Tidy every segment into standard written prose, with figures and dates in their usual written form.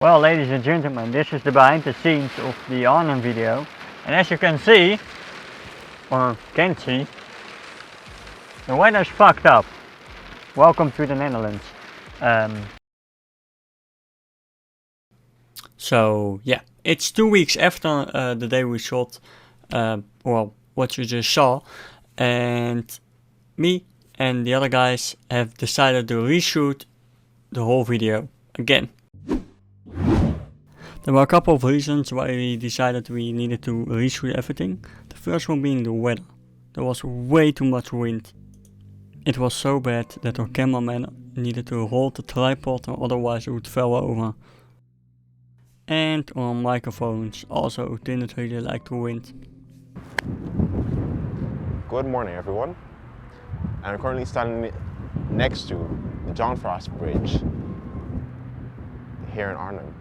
Well, ladies and gentlemen, this is the behind the scenes of the Arnhem video, and as you can see, or can see, the weather's fucked up. Welcome to the Netherlands. So yeah, it's 2 weeks after the day we shot, well, what you just saw, and me and the other guys have decided to reshoot the whole video again. There were a couple of reasons why we decided we needed to reshoot everything. The first one being the weather. There was way too much wind. It was so bad that our cameraman needed to hold the tripod or otherwise it would fall over. And our microphones also didn't really like the wind. Good morning everyone. I'm currently standing next to the John Frost Bridge here in Arnhem.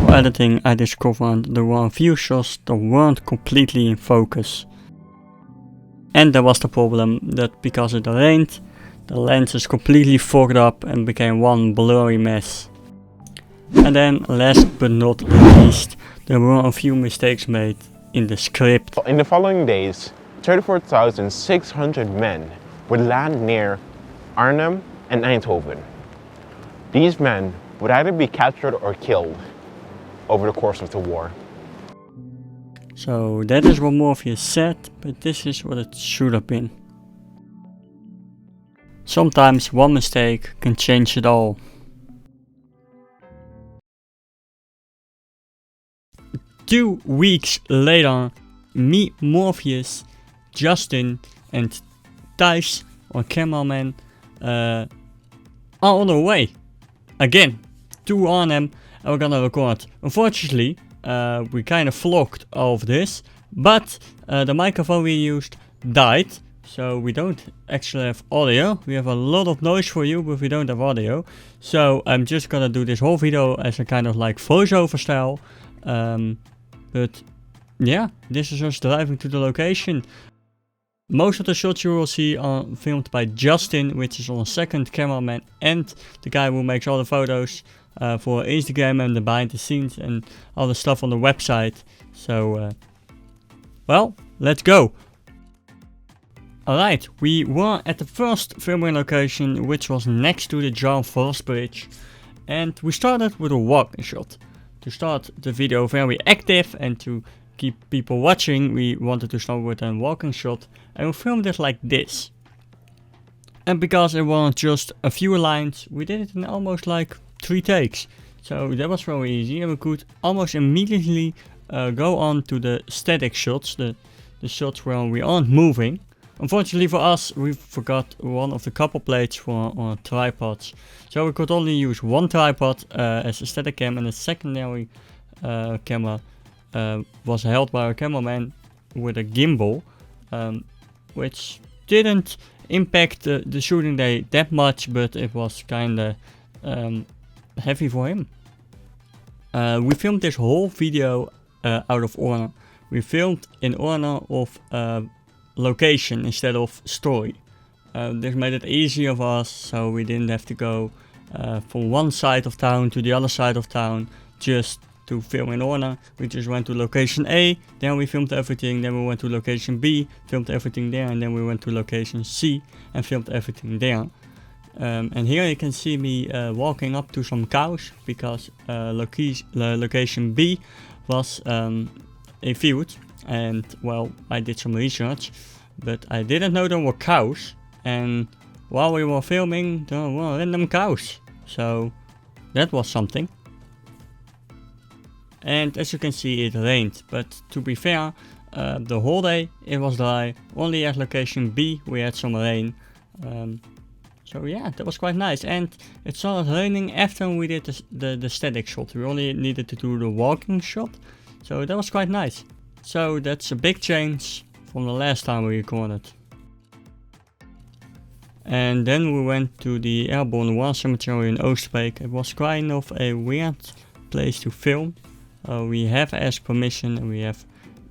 For editing, I discovered there were a few shots that weren't completely in focus. And there was the problem that because it rained, the lenses completely fogged up and became one blurry mess. And then, last but not least, there were a few mistakes made in the script. In the following days, 34,600 men would land near Arnhem and Eindhoven. These men would either be captured or killed over the course of the war. So that is what Morpheus said, but this is what it should have been. Sometimes one mistake can change it all. Two weeks later, me, Morpheus, Justin and Thijs, our cameraman, are on the way again to Arnhem and we're gonna record. Unfortunately, we kind of vlogged all of this, but the microphone we used died, so we don't actually have audio. We have a lot of noise for you, but we don't have audio. So I'm just gonna do this whole video as a kind of like voiceover style. But yeah, this is us driving to the location. Most of the shots you will see are filmed by Justin, which is our second cameraman and the guy who makes all the photos for Instagram and the behind the scenes and all the stuff on the website. So, well, let's go. Alright, we were at the first filming location, which was next to the John Frost Bridge. And we started with a walking shot. To start the video very active and to keep people watching, we wanted to start with a walking shot. And we filmed it like this. And because it wasn't just a few lines, we did it in almost like 3 takes. So that was very easy and we could almost immediately go on to the static shots, the shots where we aren't moving. Unfortunately for us, we forgot one of the copper plates for our tripods. So we could only use one tripod as a static cam, and the secondary camera was held by our cameraman with a gimbal, which didn't impact the shooting day that much, but it was kinda heavy for him. We filmed this whole video out of order. We filmed in order of location instead of story. This made it easier for us, so we didn't have to go from one side of town to the other side of town just to film in order. We just went to location A, then we filmed everything, then we went to location B, filmed everything there, and then we went to location C and filmed everything there. And here you can see me walking up to some cows because location B was a field, and well, I did some research, but I didn't know there were cows, and while we were filming there were random cows, so that was something. And as you can see, it rained, but to be fair, the whole day it was dry. Only at location B we had some rain. So yeah, that was quite nice, and it started raining after we did the static shot. We only needed to do the walking shot, so that was quite nice. So that's a big change from the last time we recorded. And then we went to the Airborne War Cemetery in Oosterbeek. It was kind of a weird place to film. We have asked permission and we have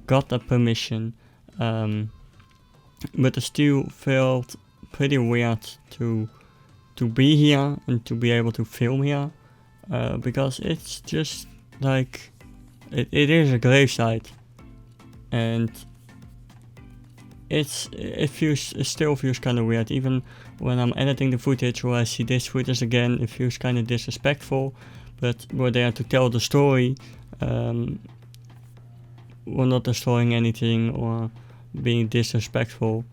got the permission, but it still felt pretty weird to be here and to be able to film here. because it's just like it is a gravesite, and it still feels kind of weird. Even when I'm editing the footage or I see this footage again, it feels kind of disrespectful. But we're there to tell the story. We're not destroying anything or being disrespectful.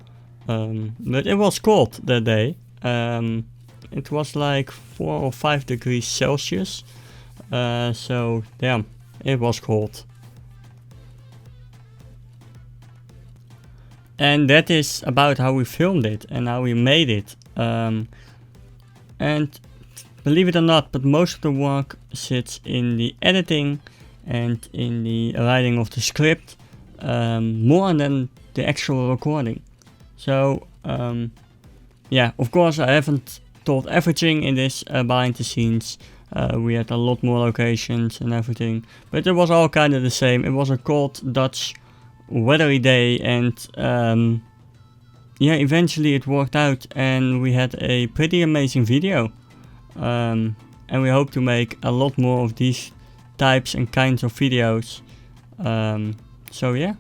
But it was cold that day. It was like 4 or 5 degrees Celsius. So yeah, it was cold. And that is about how we filmed it and how we made it. And believe it or not, but most of the work sits in the editing and in the writing of the script, more than the actual recording. So yeah, of course I haven't told everything in this behind the scenes. We had a lot more locations and everything, but it was all kind of the same. It was a cold Dutch weathery day, and yeah, eventually it worked out and we had a pretty amazing video. And we hope to make a lot more of these types and kinds of videos. So yeah,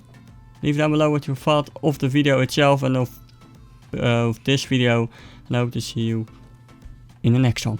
leave down below what you thought of the video itself and of this video, and I hope to see you in the next one.